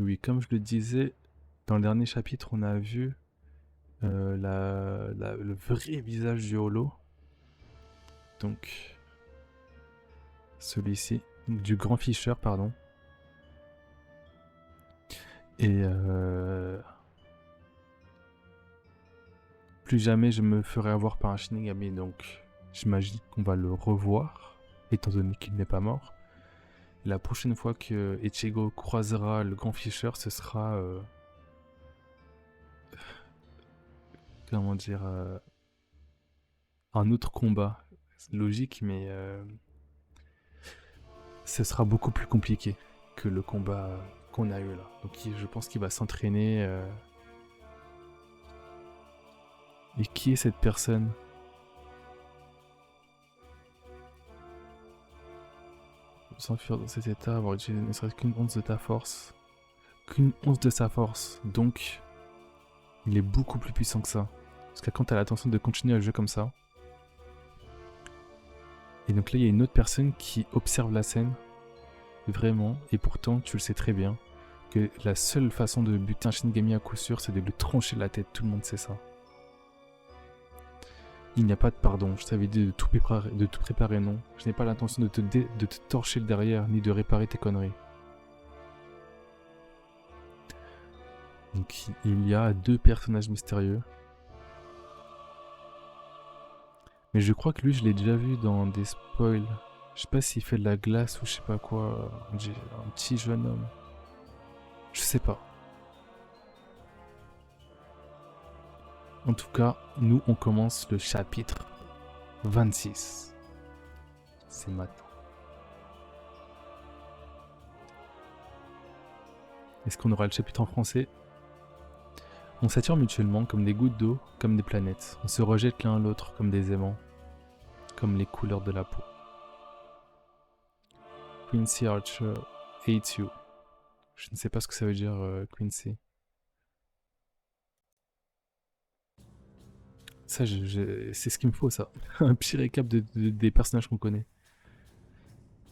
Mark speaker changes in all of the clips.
Speaker 1: Oui, comme je le disais, dans le dernier chapitre, on a vu le vrai visage du holo. Donc, celui-ci. Donc, du grand Fisher, pardon. Et plus jamais je me ferai avoir par un Shinigami. Donc, j'imagine qu'on va le revoir, étant donné qu'il n'est pas mort. La prochaine fois que Ichigo croisera le grand Fisher, ce sera... comment dire un autre combat. C'est logique, mais ce sera beaucoup plus compliqué que le combat qu'on a eu là. Donc je pense qu'il va s'entraîner. Et qui est cette personne? S'enfuir dans cet état, avoir utilisé ne serait-ce qu'une once de ta force. Qu'une once de sa force. Donc, il est beaucoup plus puissant que ça. Parce que quand t'as l'intention de continuer à jouer comme ça. Et donc là, il y a une autre personne qui observe la scène. Vraiment. Et pourtant, tu le sais très bien. Que la seule façon de buter un Shinigami à coup sûr, c'est de lui trancher la tête. Tout le monde sait ça. Il n'y a pas de pardon. Je t'avais dit de tout préparer, non. Je n'ai pas l'intention de te torcher le derrière, ni de réparer tes conneries. Donc il y a deux personnages mystérieux. Mais je crois que lui, je l'ai déjà vu dans des spoils. Je sais pas s'il fait de la glace ou je sais pas quoi. Un petit jeune homme. Je sais pas. En tout cas, nous, on commence le chapitre 26. C'est maintenant. Est-ce qu'on aura le chapitre en français? On s'attire mutuellement comme des gouttes d'eau, comme des planètes. On se rejette l'un à l'autre comme des aimants, comme les couleurs de la peau. Quincy Archer hates you. Je ne sais pas ce que ça veut dire, Quincy. Ça, c'est ce qu'il me faut, ça. Un petit récap des personnages qu'on connaît.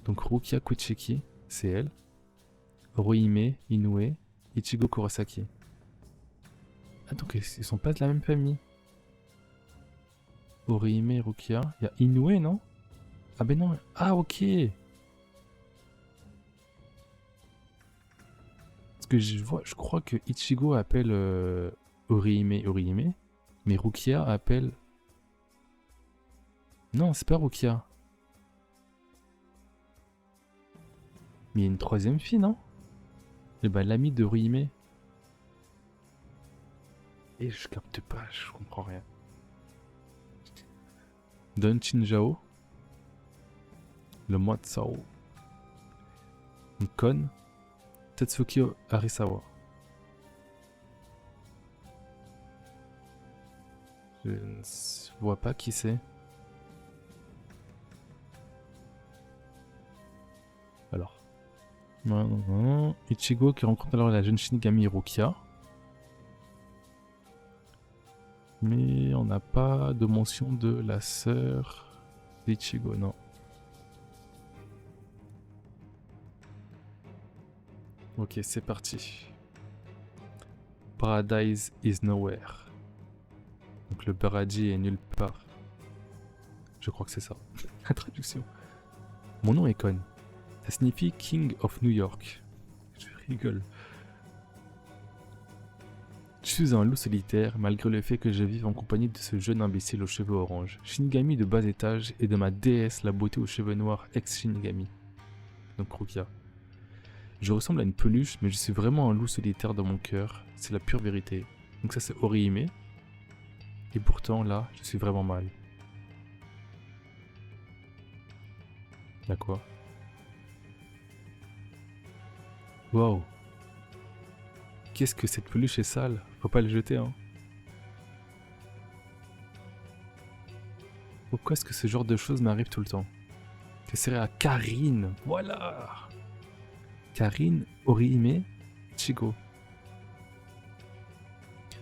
Speaker 1: Donc Rukia Kuchiki, c'est elle. Rohime, Inoue, Ichigo Kurosaki. Ah, donc ils sont pas de la même famille. Orihime et Rukia. Il y a Inoue, non? Ah ben non. Ah, ok. Parce que je crois que Ichigo appelle Orihime Orihime, mais Rukia appelle... Non, c'est pas Rukia. Mais il y a une troisième fille, non? Et bah l'ami de Orihime. Et je capte pas, je comprends rien. Don Chinjao. Le Matsao. Kon. Tetsuki Arisawa. Je ne vois pas qui c'est. Alors. Ichigo qui rencontre alors la jeune Shinigami Rukia. Mais on n'a pas de mention de la sœur d'Ichigo, non. Ok, c'est parti. Paradise is nowhere. Donc le paradis est nulle part. Je crois que c'est ça. La traduction. Mon nom est Kon. Ça signifie King of New York. Je rigole. Je suis un loup solitaire, malgré le fait que je vive en compagnie de ce jeune imbécile aux cheveux orange, Shinigami de bas étage, et de ma déesse la beauté aux cheveux noirs ex-Shinigami. Donc Rukia. Je ressemble à une peluche, mais je suis vraiment un loup solitaire dans mon cœur, c'est la pure vérité. Donc ça c'est Orihime. Et pourtant là, je suis vraiment mal. Y'a quoi? Wow. Qu'est-ce que cette peluche est sale? Faut pas le jeter, hein. Pourquoi est-ce que ce genre de choses m'arrive tout le temps? Que serait à Karine? Voilà. Karine, Orihime, Ichigo.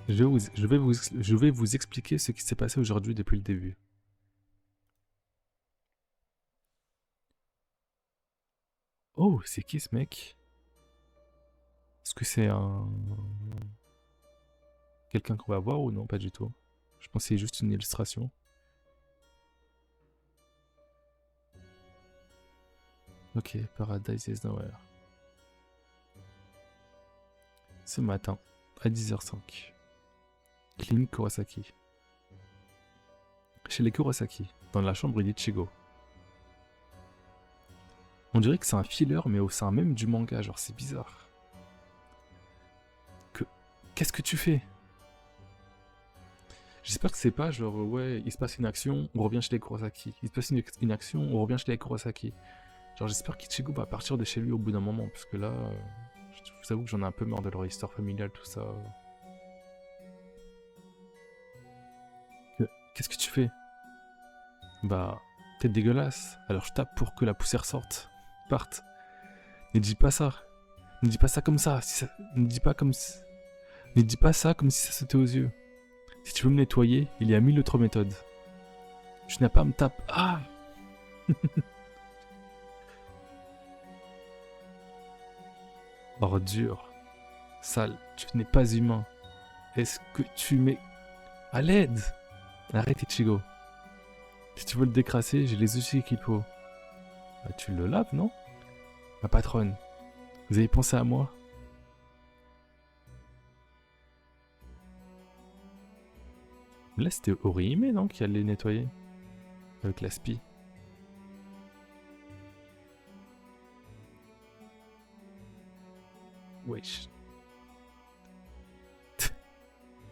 Speaker 1: Je vais vous expliquer ce qui s'est passé aujourd'hui depuis le début. Oh, c'est qui ce mec? que c'est un... quelqu'un qu'on va voir ou non? Pas du tout. Je pense que c'est juste une illustration. Ok, Paradise is Nowhere. Ce matin, à 10h05. Clinique Kurosaki. Chez les Kurosaki, dans la chambre d'Ichigo. On dirait que c'est un filler, mais au sein même du manga, genre c'est bizarre. Qu'est-ce que tu fais? J'espère que c'est pas genre, ouais, il se passe une action, on revient chez les Kurosaki. Il se passe une action, on revient chez les Kurosaki. Genre j'espère qu'Ichigo va partir de chez lui au bout d'un moment, parce que là, je vous avoue que j'en ai un peu marre de leur histoire familiale, tout ça. Qu'est-ce que tu fais? Bah, t'es dégueulasse, alors je tape pour que la poussière sorte. Parte. Ne dis pas ça. Ne dis pas ça comme ça. Ne dis pas comme si... Ne dis pas ça comme si ça sautait aux yeux. Si tu veux me nettoyer, il y a 1000 autres méthodes. Tu n'as pas à me taper. Ah. Ordure. Sale. Tu n'es pas humain. Est-ce que tu m'es... À l'aide. Arrête Ichigo. Si tu veux le décrasser, j'ai les outils qu'il faut. Bah, tu le laves, non? Ma patronne. Vous avez pensé à moi? Là, c'était Orihime, non, qui allait nettoyer? Avec la spie. Wesh.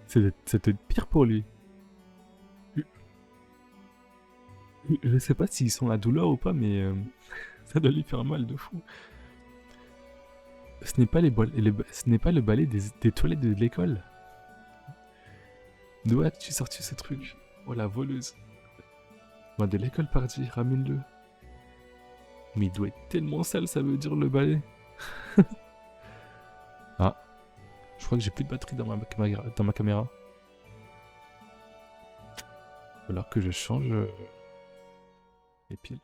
Speaker 1: C'était pire pour lui. Je sais pas s'ils sont la douleur ou pas, mais ça doit lui faire mal de fou. Ce n'est pas, ce n'est pas le balai des toilettes de l'école. D'où as-tu sorti ce truc? Oh la voleuse. Va de l'école partie, ramène-le. Mais il doit être tellement sale, ça veut dire le balai. Ah, je crois que j'ai plus de batterie dans ma caméra. Alors que je change les piles.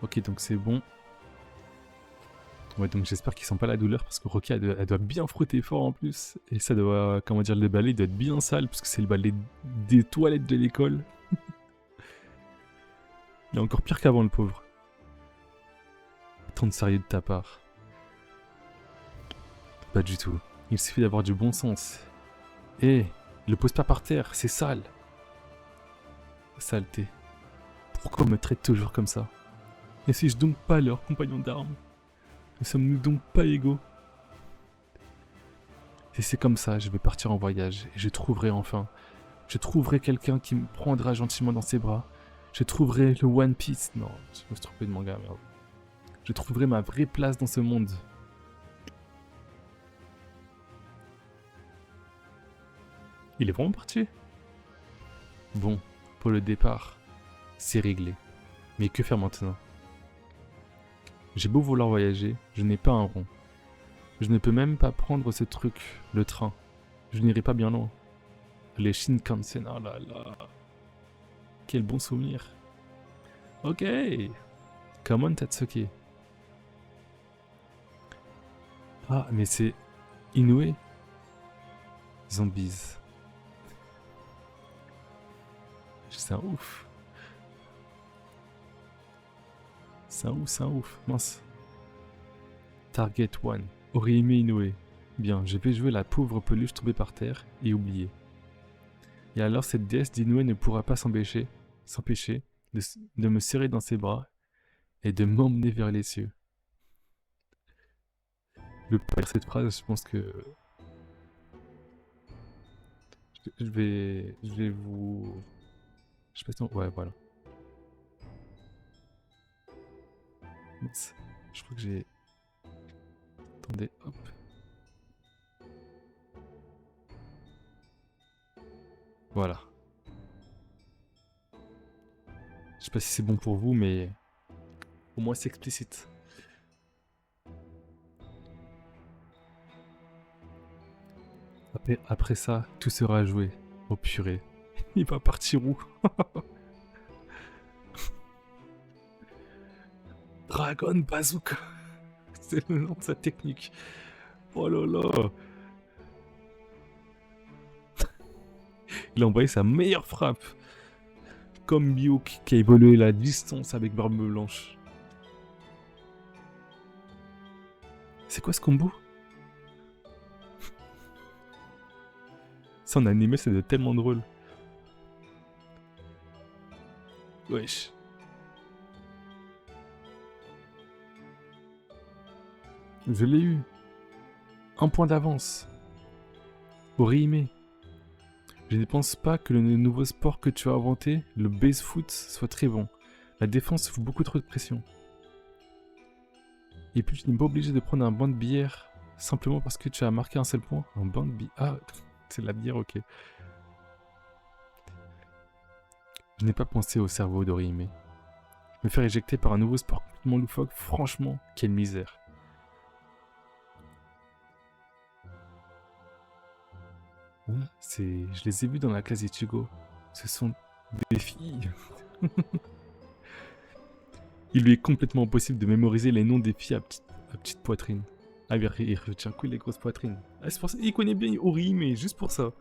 Speaker 1: Ok, donc c'est bon. Ouais, donc j'espère qu'ils sentent pas la douleur parce que Rocky, elle doit bien frotter fort en plus. Et ça doit, comment dire, le balai doit être bien sale parce que c'est le balai des toilettes de l'école. Il est encore pire qu'avant, le pauvre. Tant de sérieux de ta part. Pas du tout. Il suffit d'avoir du bon sens. Eh, le pose pas par terre, c'est sale. Saleté. Pourquoi me traite toujours comme ça? Ne suis-je donc pas leur compagnon d'armes? Ne sommes-nous donc pas égaux? Et c'est comme ça, je vais partir en voyage, et je trouverai enfin. Je trouverai quelqu'un qui me prendra gentiment dans ses bras. Je trouverai le One Piece. Non, je me suis trompé de manga, merde. Je trouverai ma vraie place dans ce monde. Il est vraiment parti? Bon, pour le départ, c'est réglé. Mais que faire maintenant? J'ai beau vouloir voyager, je n'ai pas un rond. Je ne peux même pas prendre ce truc, le train. Je n'irai pas bien loin. Les Shinkansen, oh là là. Quel bon souvenir. Ok. Come on, Tatsuki. Ah, mais c'est Inoue. Zombies. C'est un ouf. C'est un ouf. Mince. Target 1. Orihime Inoue. Bien, je vais jouer la pauvre peluche tombée par terre et oubliée. Et alors cette déesse d'Inoue ne pourra pas s'empêcher de me serrer dans ses bras et de m'emmener vers les cieux. Le pire cette phrase, je pense que je vais vous... Je sais pas si on... Ouais, voilà. Mince. Je crois que j'ai... Attendez, hop. Voilà. Je sais pas si c'est bon pour vous, mais au moins c'est explicite. Après ça, tout sera joué. Oh purée. Il va partir où? Dragon Bazooka. C'est le nom de sa technique. Oh là là. Il a envoyé sa meilleure frappe. Comme Biouk qui a évolué la distance avec Barbe Blanche. C'est quoi ce combo? Ça en animé, c'est tellement drôle. Wesh. Je l'ai eu. Un point d'avance. Orihime. Je ne pense pas que le nouveau sport que tu as inventé, le base foot, soit très bon. La défense fout beaucoup trop de pression. Et puis tu n'es pas obligé de prendre un banc de bière simplement parce que tu as marqué un seul point. Un banc de bière. Ah, c'est de la bière, ok. Je n'ai pas pensé au cerveau d'Orihime. Me faire éjecter par un nouveau sport complètement loufoque, franchement, quelle misère. Je les ai vus dans la classe d'Ichigo. Ce sont des filles. Il lui est complètement impossible de mémoriser les noms des filles à petite poitrine. Ah, mais il retient que les grosses poitrines. Ah, c'est pour ça, il connaît bien Orihime, juste pour ça.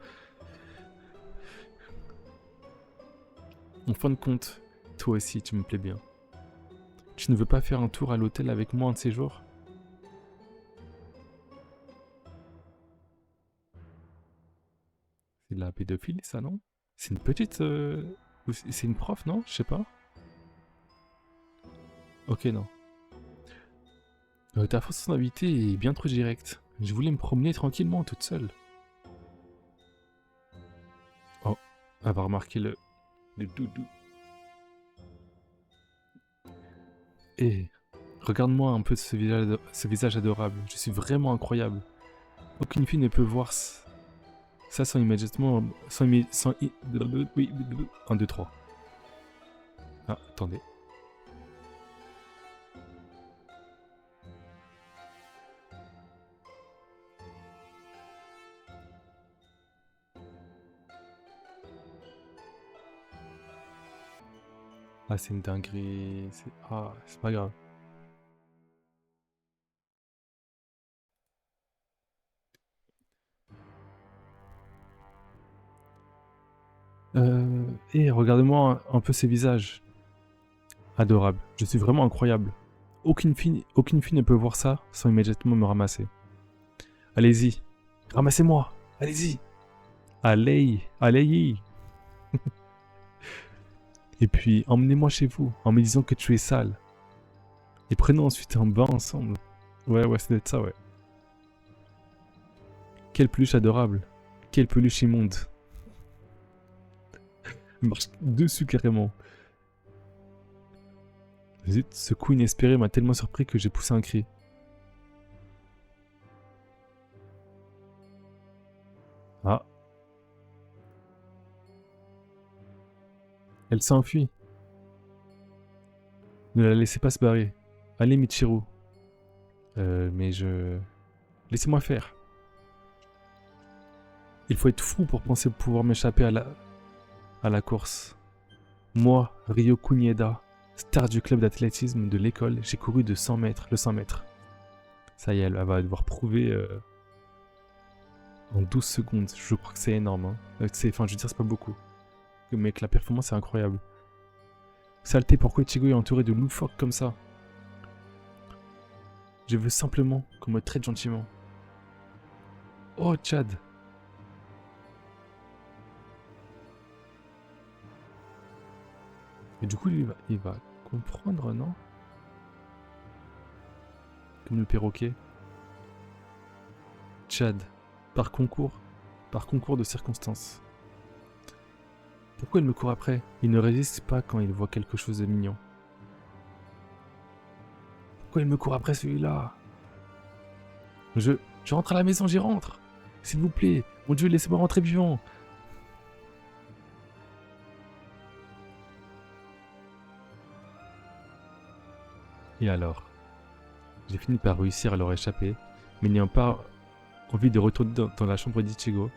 Speaker 1: En fin de compte, toi aussi, tu me plais bien. Tu ne veux pas faire un tour à l'hôtel avec moi un de ces jours? C'est de la pédophilie, ça, non? C'est une petite... ou c'est une prof, non? Je sais pas. Ok, non. Ta façon d'inviter est bien trop directe. Je voulais me promener tranquillement, toute seule. Oh, elle va remarquer le doudou. Et regarde-moi un peu ce visage adorable. Je suis vraiment incroyable. Aucune fille ne peut voir ça sans immédiatement... Oui, 1, 2, 3. Ah, attendez. Ah, c'est une dinguerie. Ah, c'est pas grave. Et regardez-moi un peu ces visages. Adorable. Je suis vraiment incroyable. Aucune fille ne peut voir ça sans immédiatement me ramasser. Allez-y. Ramassez-moi. Allez-y. Allez. Et puis, emmenez-moi chez vous en me disant que tu es sale. Et prenons ensuite un bain ensemble. Ouais, c'est d'être ça, ouais. Quelle peluche adorable. Quelle peluche immonde. Elle marche dessus carrément. Zut, ce coup inespéré m'a tellement surpris que j'ai poussé un cri. Ah. Elle s'enfuit. Ne la laissez pas se barrer. Allez, Michiru. Mais je... Laissez-moi faire. Il faut être fou pour penser pouvoir m'échapper à la course. Moi, Ryo Kunieda, star du club d'athlétisme de l'école, j'ai couru de 100 mètres, le 100 mètres. Ça y est, elle va devoir prouver en 12 secondes. Je crois que c'est énorme. Hein. Enfin, je veux dire, c'est pas beaucoup. Mais que la performance est incroyable. Saleté, pourquoi Ichigo est entouré de loufoques comme ça? Je veux simplement qu'on me traite gentiment. Oh, Chad. Et du coup, il va comprendre, non? Comme le perroquet. Chad. Par concours de circonstances. Pourquoi il me court après? Il ne résiste pas quand il voit quelque chose de mignon. Pourquoi il me court après celui-là? Je rentre à la maison, j'y rentre. S'il vous plaît, mon Dieu, laissez-moi rentrer vivant. Et alors? J'ai fini par réussir à leur échapper, mais n'ayant pas envie de retourner dans la chambre d'Ichigo,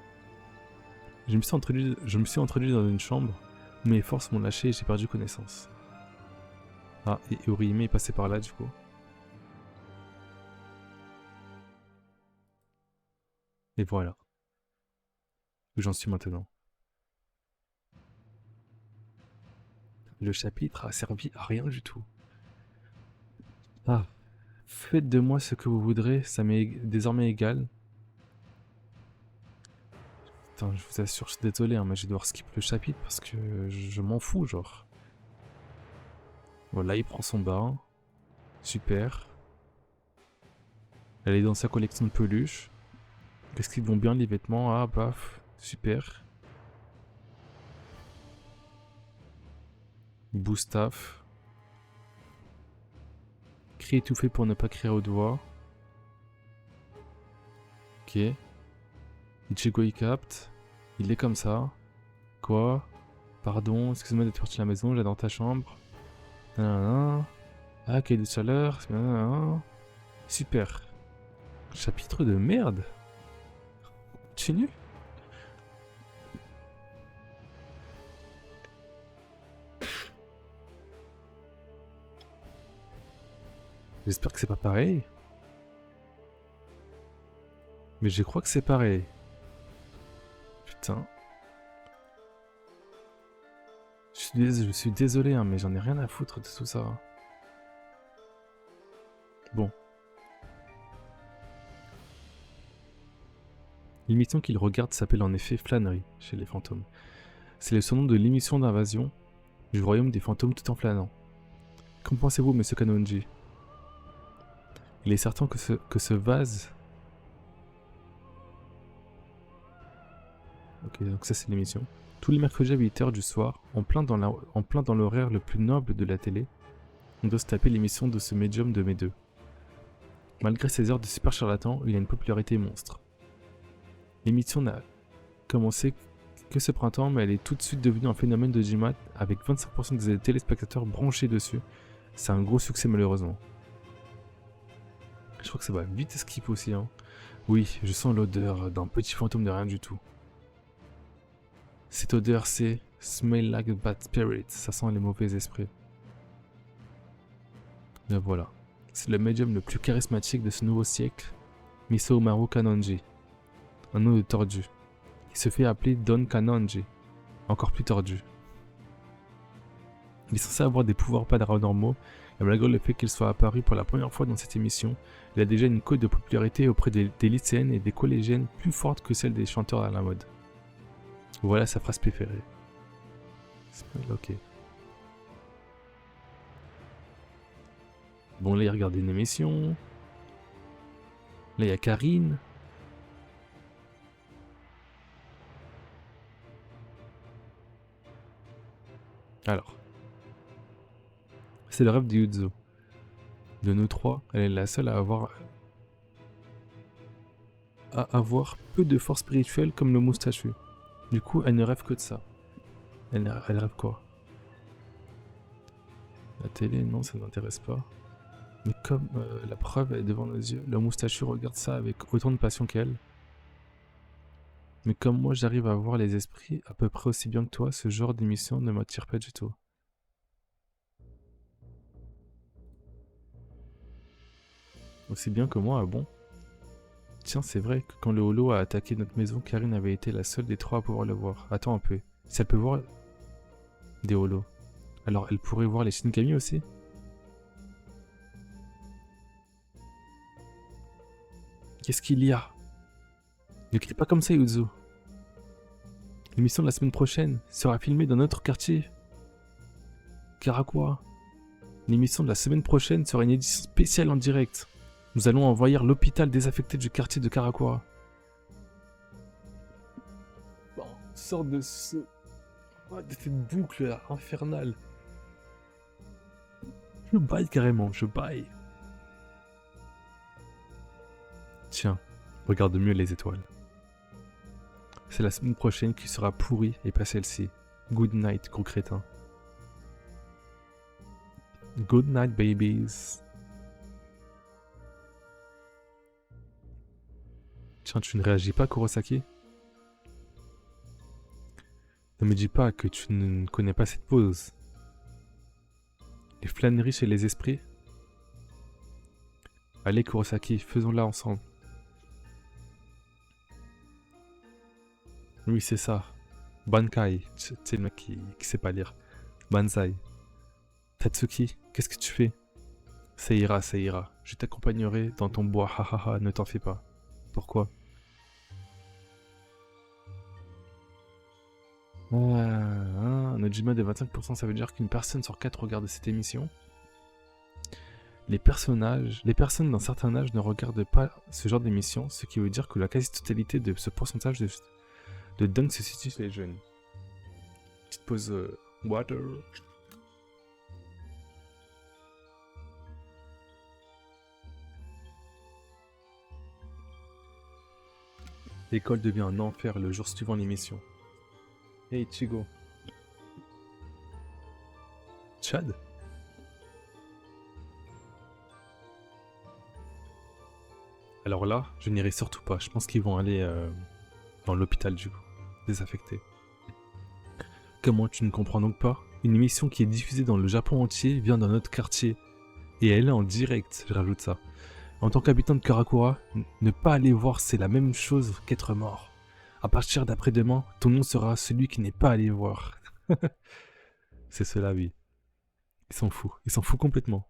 Speaker 1: je me suis introduit dans une chambre où mes forces m'ont lâché et j'ai perdu connaissance. Ah, et Orihime est passé par là du coup. Et voilà, où j'en suis maintenant. Le chapitre a servi à rien du tout. Ah, faites de moi ce que vous voudrez, ça m'est désormais égal. Putain, je vous assure, je suis désolé, hein, mais je vais devoir skip le chapitre parce que je m'en fous, genre. Voilà, il prend son bain. Super. Elle est dans sa collection de peluches. Est-ce qu'ils vont bien les vêtements? Ah, paf. Super. Boustaf. Cri étouffé pour ne pas crier au doigt. Ok. Ichigo il capte. Il est comme ça. Quoi? Pardon, excuse-moi d'être parti de la maison, j'ai dans ta chambre. Nanana. Ah, quelle de chaleur. Nanana. Super. Chapitre de merde. Continue. J'espère que c'est pas pareil. Mais je crois que c'est pareil. Putain. Je suis désolé, hein, mais j'en ai rien à foutre de tout ça. Bon. L'émission qu'il regarde s'appelle en effet Flânerie chez les fantômes. C'est le surnom de l'émission d'invasion du royaume des fantômes tout en flânant. Qu'en pensez-vous, monsieur Kanonji? Il est certain que ce vase... Ok, donc ça c'est l'émission. Tous les mercredis à 8h du soir, en plein dans l'horaire le plus noble de la télé, on doit se taper l'émission de ce médium de mes deux. Malgré ses heures de super charlatan, il a une popularité monstre. L'émission n'a commencé que ce printemps, mais elle est tout de suite devenue un phénomène de Gmat avec 25% des téléspectateurs branchés dessus. C'est un gros succès malheureusement. Je crois que ça va vite skip aussi. Hein. Oui, je sens l'odeur d'un petit fantôme de rien du tout. Cette odeur, c'est Smell like a bad spirit. Ça sent les mauvais esprits. Et voilà. C'est le médium le plus charismatique de ce nouveau siècle, Miso Umaru Kanonji. Un nom de tordu. Il se fait appeler Don Kanonji. Encore plus tordu. Il est censé avoir des pouvoirs paranormaux, et malgré le fait qu'il soit apparu pour la première fois dans cette émission, il a déjà une cote de popularité auprès des lycéennes et des collégiennes plus forte que celle des chanteurs à la mode. Voilà sa phrase préférée. Ok. Bon, là, il regarde une émission. Là, il y a Karine. Alors. C'est le rêve de Yuzo. De nous trois, elle est la seule à avoir peu de force spirituelle comme le moustachu. Du coup, elle ne rêve que de ça. Elle rêve quoi? La télé, non, ça ne m'intéresse pas. Mais comme la preuve est devant nos yeux, le moustachu regarde ça avec autant de passion qu'elle. Mais comme moi j'arrive à voir les esprits à peu près aussi bien que toi, ce genre d'émission ne m'attire pas du tout. Aussi bien que moi, ah bon? Tiens, c'est vrai que quand le holo a attaqué notre maison, Karine avait été la seule des trois à pouvoir le voir. Attends un peu. Si elle peut voir des holos, alors elle pourrait voir les Shinigami aussi? Qu'est-ce qu'il y a? Ne crie pas comme ça, Yuzu. L'émission de la semaine prochaine sera filmée dans notre quartier. Karakura. L'émission de la semaine prochaine sera une édition spéciale en direct. Nous allons envahir l'hôpital désaffecté du quartier de Karakura. Bon, sort de ce... de cette boucle là, infernale. Je baille carrément, je baille. Tiens, regarde mieux les étoiles. C'est la semaine prochaine qui sera pourrie et pas celle-ci. Good night, gros crétin. Good night, babies. Tiens, tu ne réagis pas, Kurosaki? Ne me dis pas que tu ne connais pas cette pause. Les flâneries chez les esprits? Allez, Kurosaki, faisons-la ensemble. Oui, c'est ça. Bankai. Tu sais, le mec qui sait pas lire. Banzai. Tatsuki, qu'est-ce que tu fais? Ça ira, ça ira. Je t'accompagnerai dans ton bois, hahaha, ne t'en fais pas. Pourquoi? Un Nojima de 25%, ça veut dire qu'une personne sur 4 regarde cette émission. Les personnes d'un certain âge ne regardent pas ce genre d'émission, ce qui veut dire que la quasi-totalité de ce pourcentage de dingue se situe chez les jeunes. Petite pause water. L'école devient un enfer le jour suivant l'émission. Hey Chigo. Chad? Alors là, je n'irai surtout pas. Je pense qu'ils vont aller dans l'hôpital du coup, désaffecté. Comment tu ne comprends donc pas? Une émission qui est diffusée dans le Japon entier vient d'un autre quartier. Et elle est en direct, je rajoute ça. En tant qu'habitant de Karakura, ne pas aller voir c'est la même chose qu'être mort. À partir d'après-demain, ton nom sera celui qui n'est pas allé voir. C'est cela, oui. Ils s'en foutent complètement.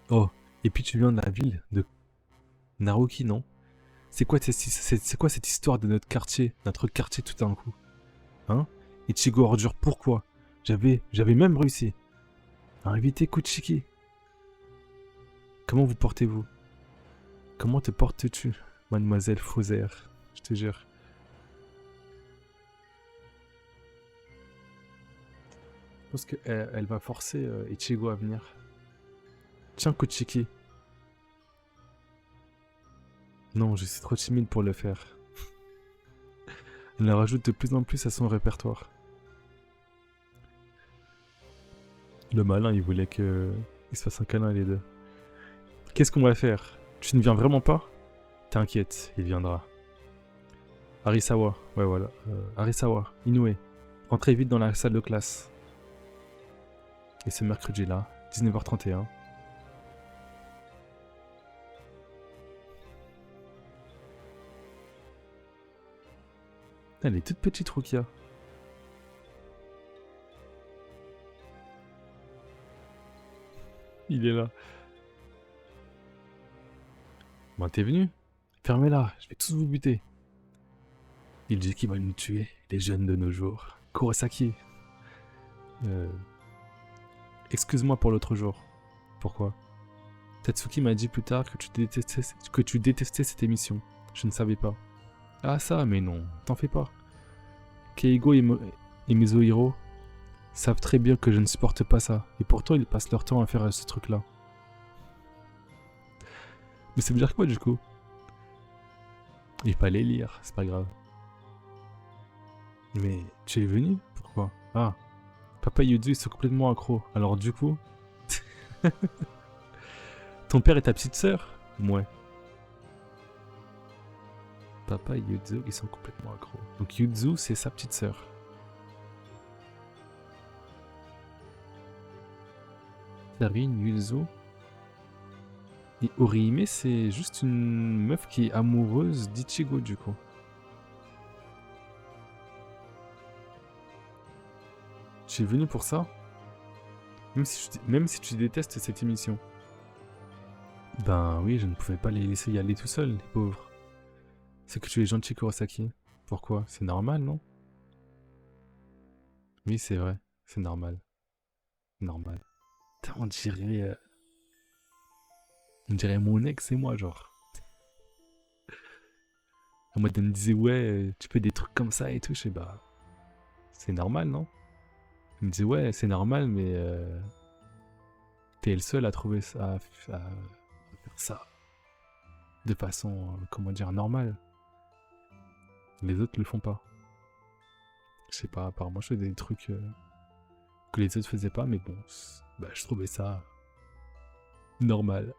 Speaker 1: Oh, et puis tu viens de la ville de Naruki, non? C'est quoi cette histoire de notre quartier tout d'un coup? Hein? Ichigo ordure, pourquoi? J'avais même réussi à inviter Kuchiki. Comment vous portez-vous? Comment te portes-tu, mademoiselle Fauzer? Je te jure. Je pense qu'elle va forcer Ichigo à venir. Tiens, Kuchiki. Non, je suis trop timide pour le faire. Elle la rajoute de plus en plus à son répertoire. Le malin, il voulait qu'ils se fassent un câlin les deux. Qu'est-ce qu'on va faire? Tu ne viens vraiment pas? T'inquiète, il viendra. Arisawa, ouais voilà. Arisawa, Inoue, entrez vite dans la salle de classe. Et ce mercredi-là, 19h31. Elle est toute petite, Rukia. Il est là. Bon, t'es venu? Fermez-la, je vais tous vous buter. Il dit qu'ils veulent nous tuer, les jeunes de nos jours. Kurosaki. Excuse-moi pour l'autre jour. Pourquoi? Tatsuki m'a dit plus tard que tu détestais cette émission. Je ne savais pas. Ah ça, mais non, t'en fais pas. Keigo et Mizuhiro savent très bien que je ne supporte pas ça. Et pourtant, ils passent leur temps à faire ce truc-là. Mais ça veut dire quoi, du coup? Il fallait lire, c'est pas grave. Mais tu es venu? Pourquoi? Ah, Papa et Yuzu, ils sont complètement accros. Alors du coup... Ton père et ta petite sœur? Ouais. Papa et Yuzu, ils sont complètement accros. Donc Yuzu, c'est sa petite sœur. Karine, Yuzu. Et Orihime, c'est juste une meuf qui est amoureuse d'Ichigo, du coup. Tu es venu pour ça? Même si tu détestes cette émission. Ben oui, je ne pouvais pas les laisser y aller tout seuls, les pauvres. C'est que tu es gentil, Kurosaki. Pourquoi? C'est normal, non? Oui, c'est vrai. C'est normal. Normal. Putain, on dirait mon ex et moi, genre. En mode, elle me disait, ouais, tu fais des trucs comme ça et tout. Je sais, bah, c'est normal, non? Elle me disait, ouais, c'est normal, mais t'es le seul à trouver ça, à faire ça de façon, comment dire, normale. Les autres le font pas. Je sais pas, apparemment, je fais des trucs que les autres faisaient pas, mais bon, bah, je trouvais ça normal.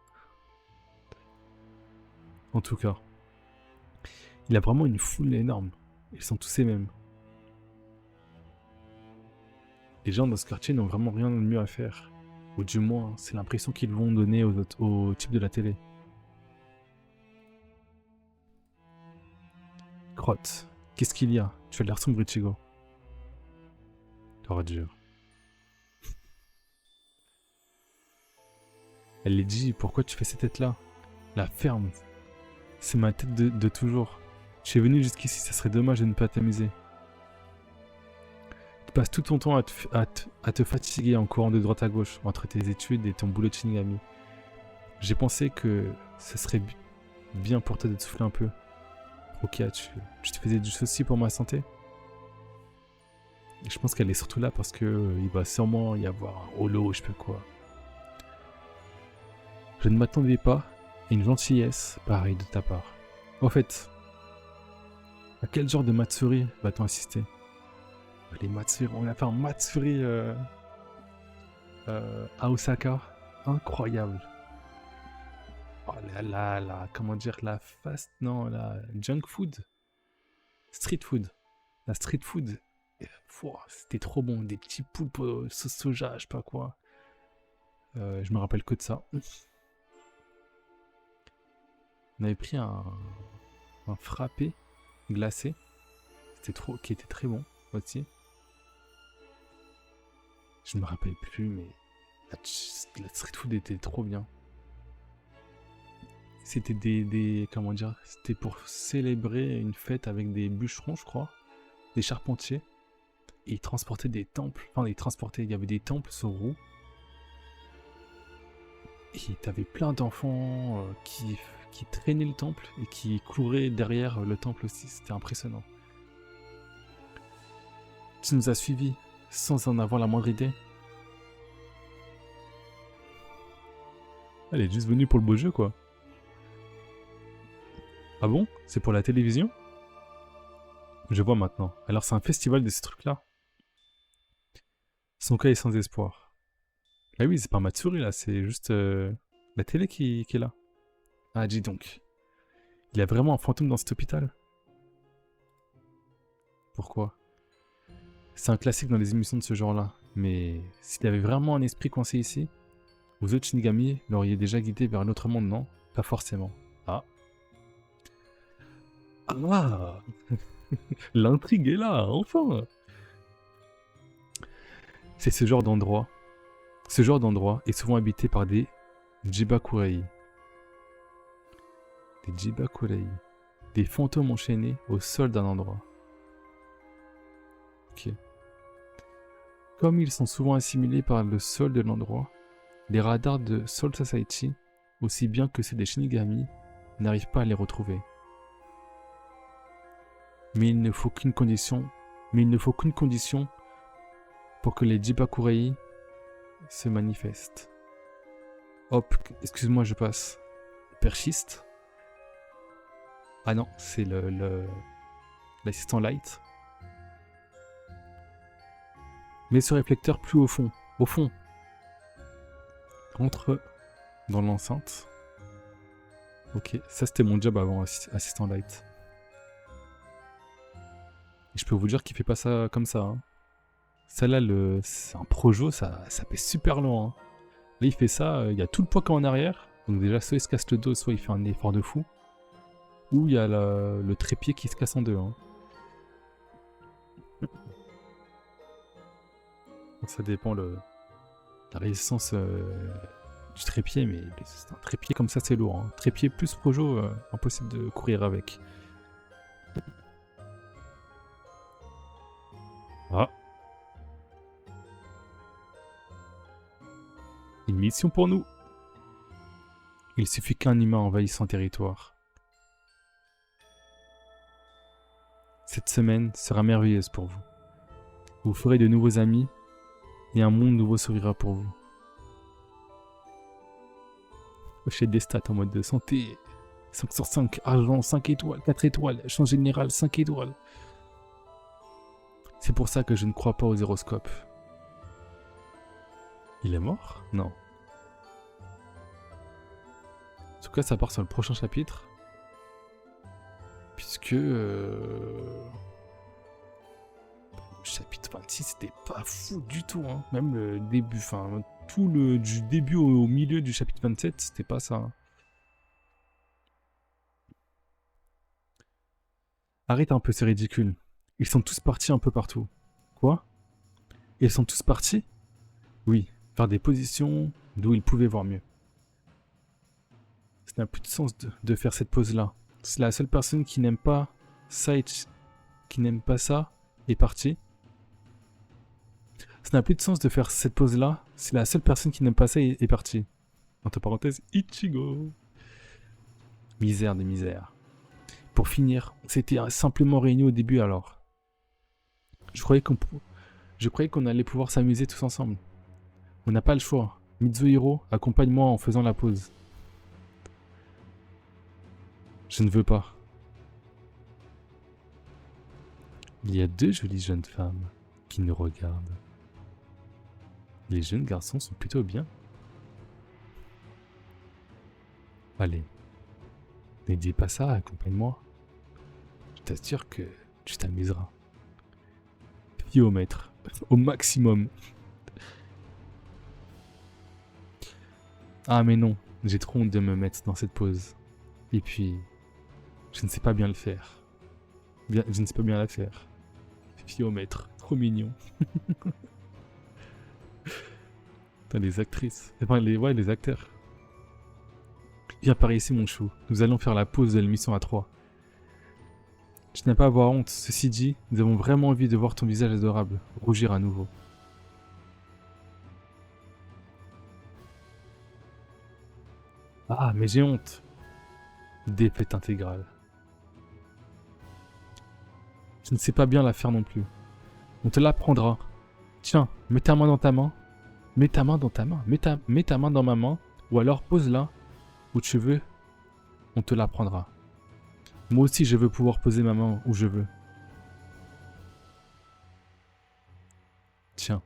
Speaker 1: En tout cas, il a vraiment une foule énorme. Ils sont tous les mêmes. Les gens dans ce quartier n'ont vraiment rien de mieux à faire. Ou du moins, c'est l'impression qu'ils vont donner au type de la télé. Crotte. Qu'est-ce qu'il y a? Tu as l'air sombre, Ichigo. L'ordure. Elle lui dit, pourquoi tu fais cette tête-là? La ferme. C'est ma tête de toujours. Je suis venu jusqu'ici, ça serait dommage de ne pas t'amuser. Tu passes tout ton temps à te fatiguer en courant de droite à gauche entre tes études et ton boulot de Shinigami. J'ai pensé que ce serait bien pour toi de te souffler un peu. Ok, tu te faisais du souci pour ma santé? Et je pense qu'elle est surtout là parce que il va sûrement y avoir un holo, je sais pas quoi. Je ne m'attendais pas à une gentillesse pareille de ta part. En fait, à quel genre de Matsuri va-t-on assister? Les Matsuri, on a fait un Matsuri à Osaka. Incroyable. Oh comment dire, la fast, non, la junk food. Street food. La street food. C'était trop bon. Des petits poulpes sauce soja, je sais pas quoi. Je me rappelle que de ça. On avait pris un frappé glacé. Qui était très bon aussi. Je me rappelle plus, mais la street food était trop bien. C'était comment dire, c'était pour célébrer une fête avec des bûcherons, je crois, des charpentiers. Et ils transportaient des temples. Enfin, il y avait des temples sur roues. Et t'avais plein d'enfants qui traînaient le temple et qui couraient derrière le temple aussi. C'était impressionnant. Tu nous as suivis sans en avoir la moindre idée. Elle est juste venue pour le beau jeu, quoi. Ah bon? C'est pour la télévision? Je vois maintenant. Alors c'est un festival de ces trucs-là. Son cas est sans espoir. Ah oui, c'est pas Matsuri là, c'est juste la télé qui est là. Ah, dis donc. Il y a vraiment un fantôme dans cet hôpital? Pourquoi? C'est un classique dans les émissions de ce genre-là. Mais s'il y avait vraiment un esprit coincé ici, vous autres Shinigami l'auriez déjà guidé vers un autre monde, non? Pas forcément. Ah. Ah. L'intrigue est là, enfin. C'est ce genre d'endroit. Ce genre d'endroit est souvent habité par des Jibakurei. Des Jibakurei. Des fantômes enchaînés au sol d'un endroit. Ok. Comme ils sont souvent assimilés par le sol de l'endroit, les radars de Soul Society, aussi bien que ceux des Shinigami, n'arrivent pas à les retrouver. Mais il ne faut qu'une condition. Pour que les Jibakurei se manifestent. Hop, excuse-moi, je passe. Perchiste. Ah non, c'est l'assistant Light. Mets ce réflecteur plus au fond. Au fond. Entre dans l'enceinte. Ok, ça c'était mon job avant, assistant Light. Et je peux vous dire qu'il fait pas ça comme ça. Hein. Ça là, c'est un projo, ça pèse super loin. Hein. Là, il fait ça, il y a tout le poids en arrière. Donc déjà, soit il se casse le dos, soit il fait un effort de fou. Ou il y a le trépied qui se casse en deux. Hein. Donc ça dépend la résistance du trépied, mais c'est un trépied comme ça, c'est lourd. Hein. Trépied plus projo, impossible de courir avec. Ah. Une mission pour nous. Il suffit qu'un humain envahisse son territoire. Cette semaine sera merveilleuse pour vous. Vous ferez de nouveaux amis et un monde nouveau s'ouvrira pour vous. Cocher des stats en mode de santé. 5 sur 5, argent 5 étoiles, 4 étoiles, chance générale 5 étoiles. C'est pour ça que je ne crois pas aux horoscopes. Il est mort? Non. En tout cas, ça part sur le prochain chapitre. Puisque... chapitre 26, c'était pas fou du tout. Hein. Même le début, enfin, du début au milieu du chapitre 27, c'était pas ça. Hein. Arrête un peu, c'est ridicule. Ils sont tous partis un peu partout. Quoi? Ils sont tous partis? Oui, vers des positions d'où ils pouvaient voir mieux. Ça n'a plus de sens de faire cette pause-là. C'est la seule personne qui n'aime pas ça qui n'aime pas ça est partie. Ça n'a plus de sens de faire cette pause-là. C'est la seule personne qui n'aime pas ça est partie. Entre parenthèses, Ichigo. Misère de misère. Pour finir, c'était simplement réunis au début alors. Je croyais qu'on allait pouvoir s'amuser tous ensemble. On n'a pas le choix. Mitsuhiro, accompagne-moi en faisant la pause. Je ne veux pas. Il y a deux jolies jeunes femmes qui nous regardent. Les jeunes garçons sont plutôt bien. Allez, ne dis pas ça, accompagne-moi. Je t'assure que tu t'amuseras. Piomètre, au maximum. Ah mais non, j'ai trop honte de me mettre dans cette pose. Et puis, je ne sais pas bien le faire. Je ne sais pas bien la faire. Piomètre, trop mignon. Putain, les actrices. Enfin, les acteurs. Viens par ici, mon chou. Nous allons faire la pause de l'émission à 3. Je n'ai pas à avoir honte. Ceci dit, nous avons vraiment envie de voir ton visage adorable rougir à nouveau. Ah, mais j'ai honte. Défaite intégrale. Je ne sais pas bien la faire non plus. On te l'apprendra. Tiens, mets ta main dans ta main. Mets ta main dans ta main. Mets ta main dans ma main. Ou alors pose-la où tu veux. On te l'apprendra. Moi aussi, je veux pouvoir poser ma main où je veux. Tiens.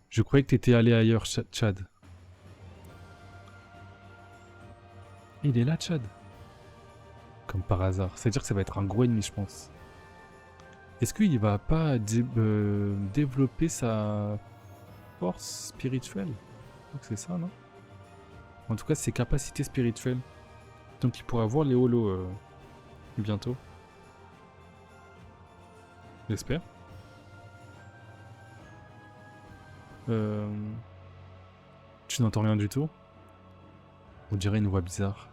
Speaker 1: Je croyais que t'étais allé ailleurs, Chad. Il est là, Chad. Comme par hasard. C'est-à-dire que ça va être un gros ennemi, je pense. Est-ce qu'il va pas développer sa force spirituelle? Je crois que c'est ça, non? En tout cas, ses capacités spirituelles. Donc il pourra voir les holos bientôt. J'espère. Tu n'entends rien du tout? On dirait une voix bizarre.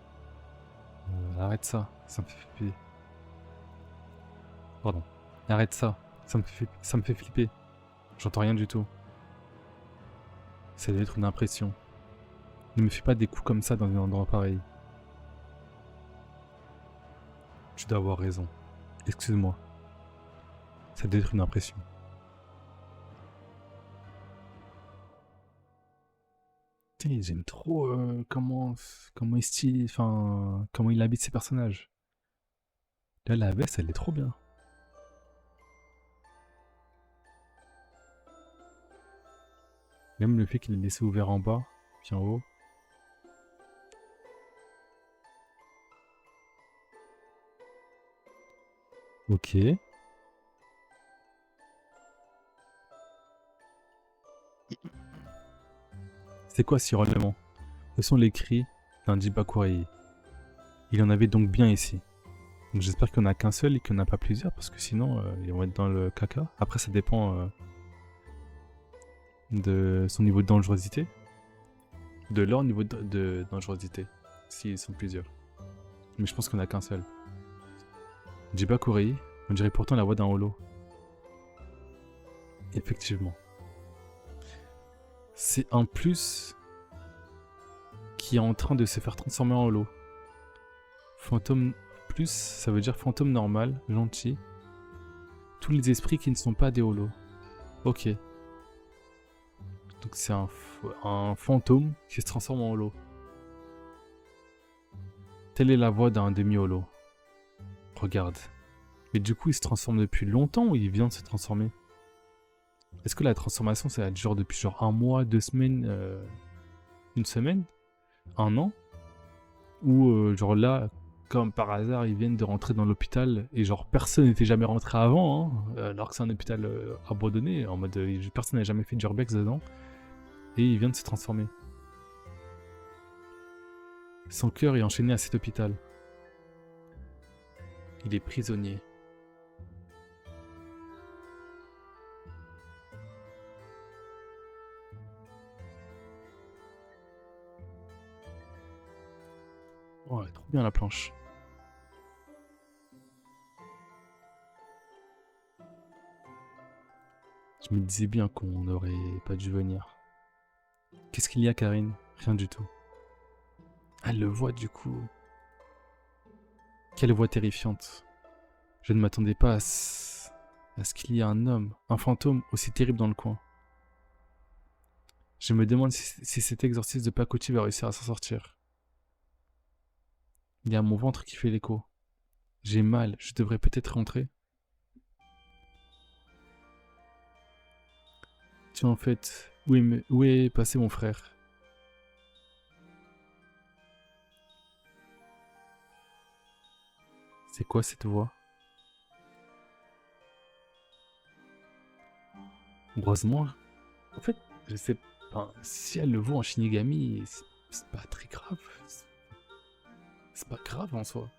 Speaker 1: Arrête ça, ça me fait flipper. Pardon. Arrête ça, ça me fait flipper. J'entends rien du tout. Ça doit être une impression. Ne me fais pas des coups comme ça dans un endroit pareil. Tu dois avoir raison. Excuse-moi. Ça doit être une impression. J'aime trop comment il style, enfin comment il habite ses personnages. Là la veste elle est trop bien. Même le fait qu'il est laissé ouvert en bas, puis en haut. Ok. C'est quoi ce hurlement? Ce sont les cris d'un Jibakurei. Il en avait donc bien ici. Donc j'espère qu'il n'y en a qu'un seul et qu'il n'y en a pas plusieurs, parce que sinon ils vont être dans le caca. Après ça dépend de son niveau de dangerosité. De leur niveau de dangerosité. S'ils sont plusieurs. Mais je pense qu'il n'y en a qu'un seul. Jibakurei, on dirait pourtant la voix d'un holo. Effectivement. C'est un plus qui est en train de se faire transformer en holo. Fantôme plus, ça veut dire fantôme normal, gentil. Tous les esprits qui ne sont pas des holos. Ok. Donc c'est un fantôme qui se transforme en holo. Telle est la voix d'un demi-holo. Regarde. Mais du coup, il se transforme depuis longtemps ou il vient de se transformer? Est-ce que la transformation, ça dure depuis genre un mois, 2 semaines, une semaine, un an? Ou genre là, comme par hasard, ils viennent de rentrer dans l'hôpital et genre personne n'était jamais rentré avant, hein, alors que c'est un hôpital abandonné, en mode personne n'a jamais fait d'urbex dedans, et il vient de se transformer. Son cœur est enchaîné à cet hôpital. Il est prisonnier. bien la planche. Je me disais bien qu'on n'aurait pas dû venir. Qu'est-ce qu'il y a, Karine? Rien du tout. Elle le voit du coup. Quelle voix terrifiante. Je ne m'attendais pas à ce qu'il y ait un homme, un fantôme aussi terrible dans le coin. Je me demande si cet exorciste de pacotille va réussir à s'en sortir. Il y a mon ventre qui fait l'écho. J'ai mal, je devrais peut-être rentrer. Tiens, en fait, où est passé mon frère? C'est quoi cette voix? Heureusement, en fait, je sais pas. Si elle le voit en Shinigami, c'est pas très grave. C'est pas grave en soi.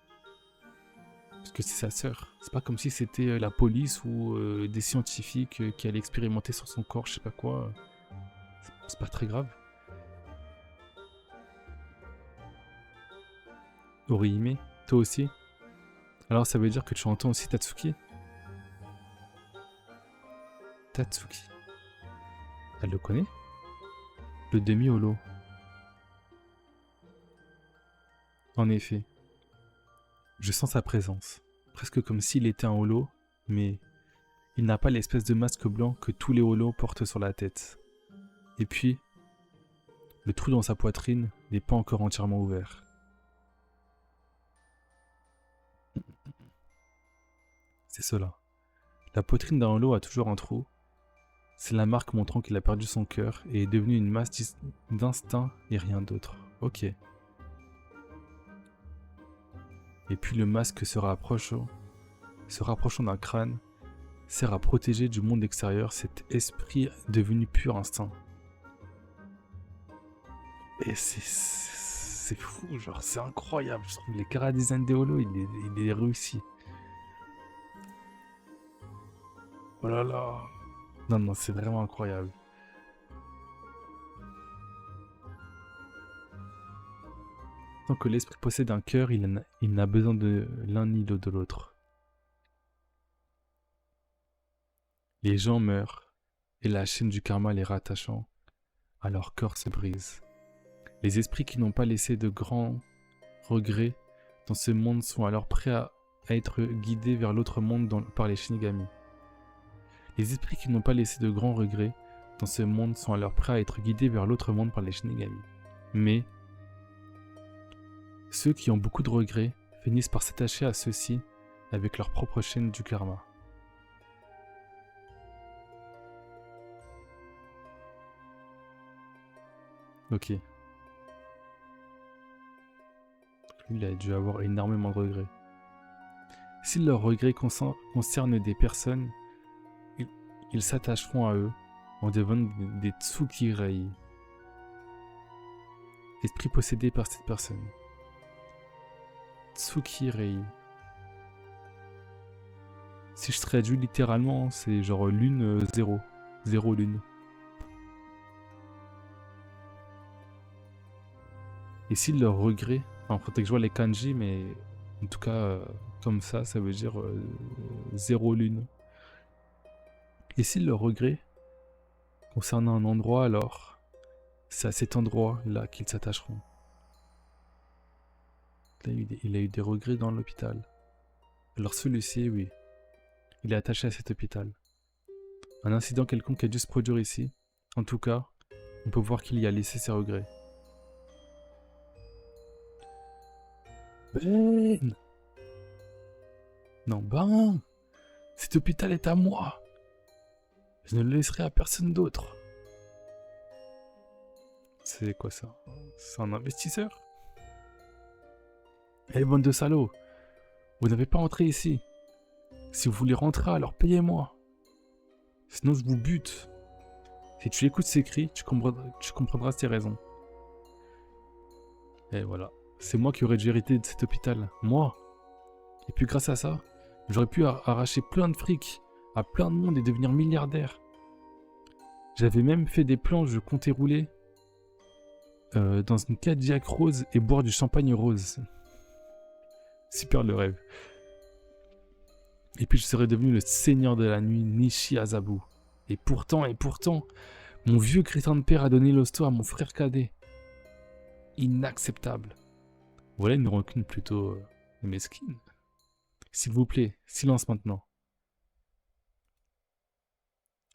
Speaker 1: Parce que c'est sa sœur. C'est pas comme si c'était la police ou des scientifiques qui allaient expérimenter sur son corps, je sais pas quoi. C'est pas très grave. Orihime, toi aussi? Alors ça veut dire que tu entends aussi Tatsuki? Tatsuki. Elle le connaît? Le demi-holo. En effet. Je sens sa présence. Presque comme s'il était un holo, mais il n'a pas l'espèce de masque blanc que tous les holos portent sur la tête. Et puis, le trou dans sa poitrine n'est pas encore entièrement ouvert. C'est cela. La poitrine d'un holo a toujours un trou. C'est la marque montrant qu'il a perdu son cœur et est devenu une masse d'instinct et rien d'autre. Ok. Et puis le masque se rapprochant d'un crâne, sert à protéger du monde extérieur cet esprit devenu pur instinct. Et c'est fou, genre c'est incroyable. Je trouve les chara-design des holos, il est réussi. Oh là là. Non, c'est vraiment incroyable. Tant que l'esprit possède un cœur, il n'a besoin de l'un ni de l'autre. Les gens meurent, et la chaîne du karma les rattachant à leur corps se brise. Les esprits qui n'ont pas laissé de grands regrets dans ce monde sont alors prêts à être guidés vers l'autre monde par les Shinigami. Les esprits qui n'ont pas laissé de grands regrets dans ce monde sont alors prêts à être guidés vers l'autre monde par les Shinigami. Mais ceux qui ont beaucoup de regrets finissent par s'attacher à ceux-ci avec leur propre chaîne du karma. Ok. Lui, il a dû avoir énormément de regrets. Si leurs regrets concernent des personnes, ils s'attacheront à eux en devenant des Tsukirei. Esprit possédé par cette personne. Tsukirei. Si je traduis littéralement, c'est genre lune 0. 0 lune. Et si leur regret, enfin faudrait que je vois les kanji, mais en tout cas comme ça veut dire 0 lune. Et si leur regret concernant un endroit, alors c'est à cet endroit-là qu'ils s'attacheront. Il a eu des regrets dans l'hôpital. Alors celui-ci, oui, il est attaché à cet hôpital. Un incident quelconque a dû se produire ici. En tout cas, on peut voir qu'il y a laissé ses regrets. Ben! Non, ben! Cet hôpital est à moi! Je ne le laisserai à personne d'autre. C'est quoi ça? C'est un investisseur? Eh bande de salauds! Vous n'avez pas entré ici. Si vous voulez rentrer, alors payez-moi. Sinon je vous bute. Si tu écoutes ces cris, tu comprendras ses raisons. Et voilà. C'est moi qui aurais dû hériter de cet hôpital. Moi. Et puis grâce à ça, j'aurais pu arracher plein de fric à plein de monde et devenir milliardaire. J'avais même fait des plans, je comptais rouler dans une Cadillac rose et boire du champagne rose. super le rêve. Et puis je serais devenu le seigneur de la nuit, Nishi Azabu. Et pourtant, mon vieux crétin de père a donné l'hosto à mon frère cadet. Inacceptable. Voilà une rancune plutôt mesquine. S'il vous plaît, silence maintenant.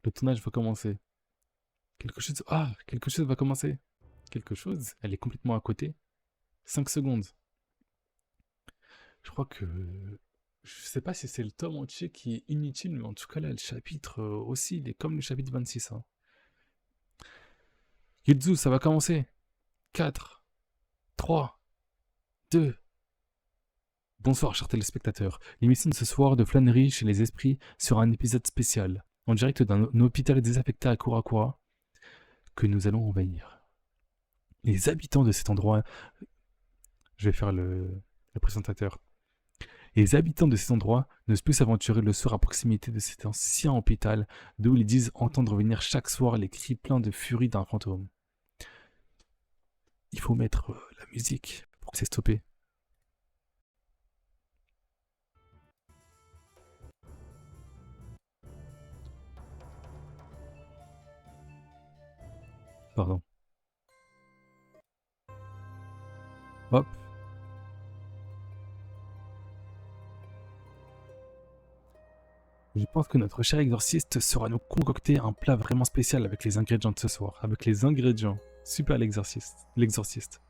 Speaker 1: Le tournage va commencer. Quelque chose va commencer. Quelque chose? Elle est complètement à côté. 5 secondes. Je crois que... Je sais pas si c'est le tome entier qui est inutile, mais en tout cas là, le chapitre aussi, il est comme le chapitre 26. Hein. Yuzu, ça va commencer. 4, 3, 2... Bonsoir chers téléspectateurs. L'émission de ce soir de flânerie chez les esprits sera un épisode spécial, en direct d'un hôpital désaffecté à Kurakura, que nous allons envahir. Les habitants de cet endroit... Je vais faire le présentateur. Les habitants de cet endroit n'osent plus s'aventurer le soir à proximité de cet ancien hôpital, d'où ils disent entendre venir chaque soir les cris pleins de furie d'un fantôme. Il faut mettre la musique pour que c'est stoppé. Pardon. Hop. Je pense que notre cher exorciste saura nous concocter un plat vraiment spécial avec les ingrédients de ce soir. Avec les ingrédients. Super l'exorciste.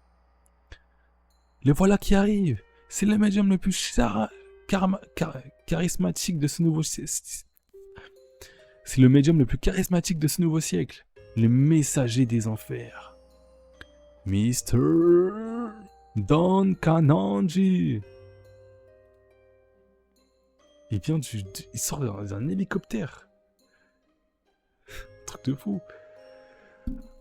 Speaker 1: Le voilà qui arrive. C'est le médium le plus charismatique de ce nouveau... C'est le médium le plus charismatique de ce nouveau siècle. Le messager des enfers. Mr. Don Kananji. Il sort d'un hélicoptère. Truc de fou.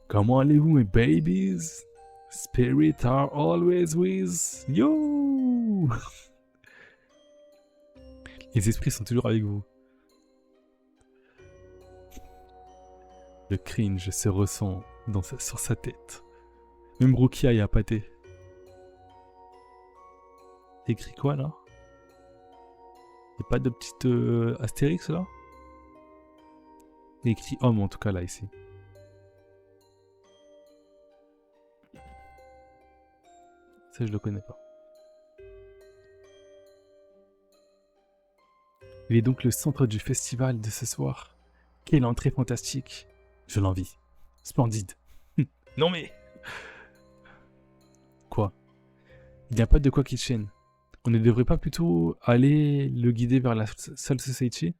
Speaker 1: Comment allez-vous, mes babies? Spirits are always with you. Les esprits sont toujours avec vous. Le cringe se ressent sur sa tête. Même Rukia est appâté. Écrit quoi là? Y'a pas de petite astérix là? Il écrit homme en tout cas là ici. Ça je le connais pas. Il est donc le centre du festival de ce soir. Quelle entrée fantastique. Je l'envie. Splendide. Non mais... Quoi? Il n'y a pas de quoi kitchen. On ne devrait pas plutôt aller le guider vers la salle Society?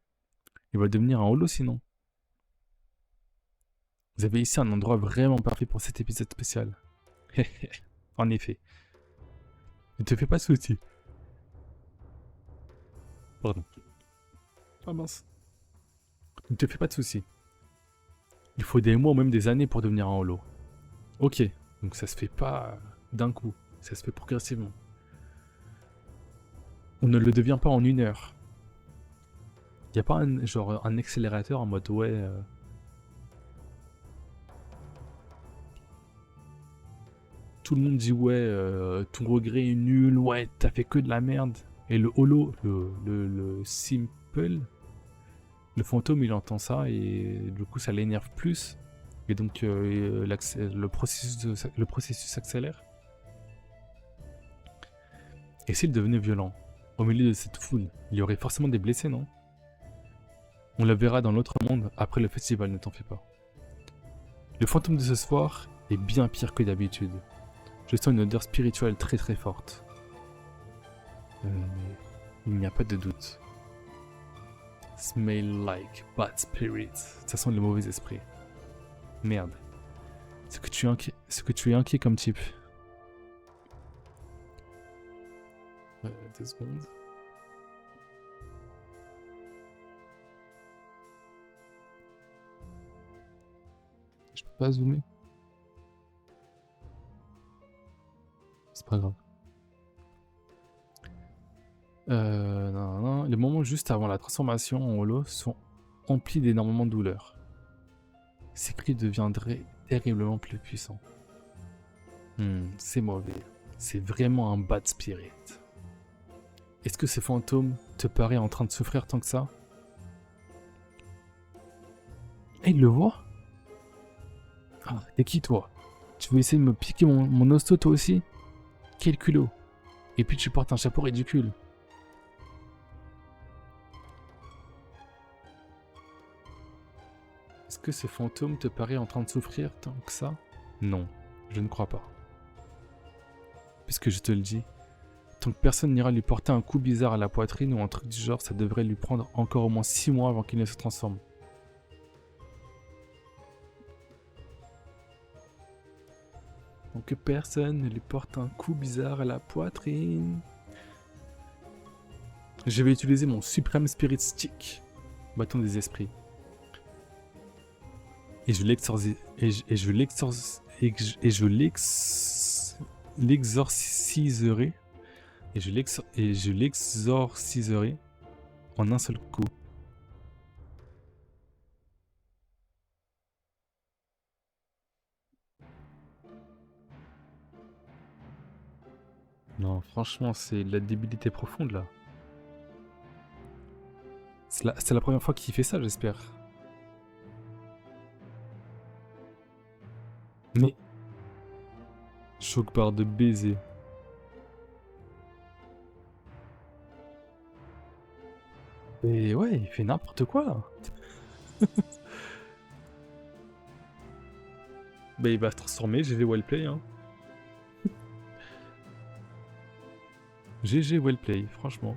Speaker 1: Il va devenir un holo sinon. Vous avez ici un endroit vraiment parfait pour cet épisode spécial. En effet. Ne te fais pas de soucis. Pardon. Ah mince. Ne te fais pas de soucis. Il faut des mois ou même des années pour devenir un holo. Ok, donc ça se fait pas d'un coup. Ça se fait progressivement. On ne le devient pas en 1 heure. Y a pas un accélérateur en mode ouais... Tout le monde dit ouais, ton regret est nul, ouais, t'as fait que de la merde. Et le holo, le simple, le fantôme, il entend ça et du coup ça l'énerve plus. Et donc le processus s'accélère. Et s'il devenait violent, au milieu de cette foule, il y aurait forcément des blessés, non? On le verra dans l'autre monde après le festival, ne t'en fais pas. Le fantôme de ce soir est bien pire que d'habitude. Je sens une odeur spirituelle très très forte. Il n'y a pas de doute. Smell like bad spirits. Ça sent le mauvais esprit. Merde. Ce que tu es inquiet comme type. 2 secondes. Je peux pas zoomer. C'est pas grave. Non. Les moments juste avant la transformation en holo sont emplis d'énormément de douleur. Ces cris deviendraient terriblement plus puissants. C'est mauvais. C'est vraiment un bad spirit. Est-ce que ce fantôme te paraît en train de souffrir tant que ça? Eh, il le voit? Ah, t'es qui toi? Tu veux essayer de me piquer mon hosto toi aussi? Quel culot! Et puis tu portes un chapeau ridicule. Est-ce que ce fantôme te paraît en train de souffrir tant que ça? Non, je ne crois pas. Puisque je te le dis, tant que personne n'ira lui porter un coup bizarre à la poitrine ou un truc du genre, ça devrait lui prendre encore au moins 6 mois avant qu'il ne se transforme. Tant que personne ne lui porte un coup bizarre à la poitrine. Je vais utiliser mon Supreme Spirit Stick, bâton des esprits. Et je l'exorciserai. Et je l'exorciserai en un seul coup. Non, franchement, c'est de la débilité profonde là. C'est la première fois qu'il fait ça, j'espère. Mais... Choc barre de baiser. Et ouais, il fait n'importe quoi là. Bah il va se transformer, GG Wellplay hein. GG Wellplay, franchement.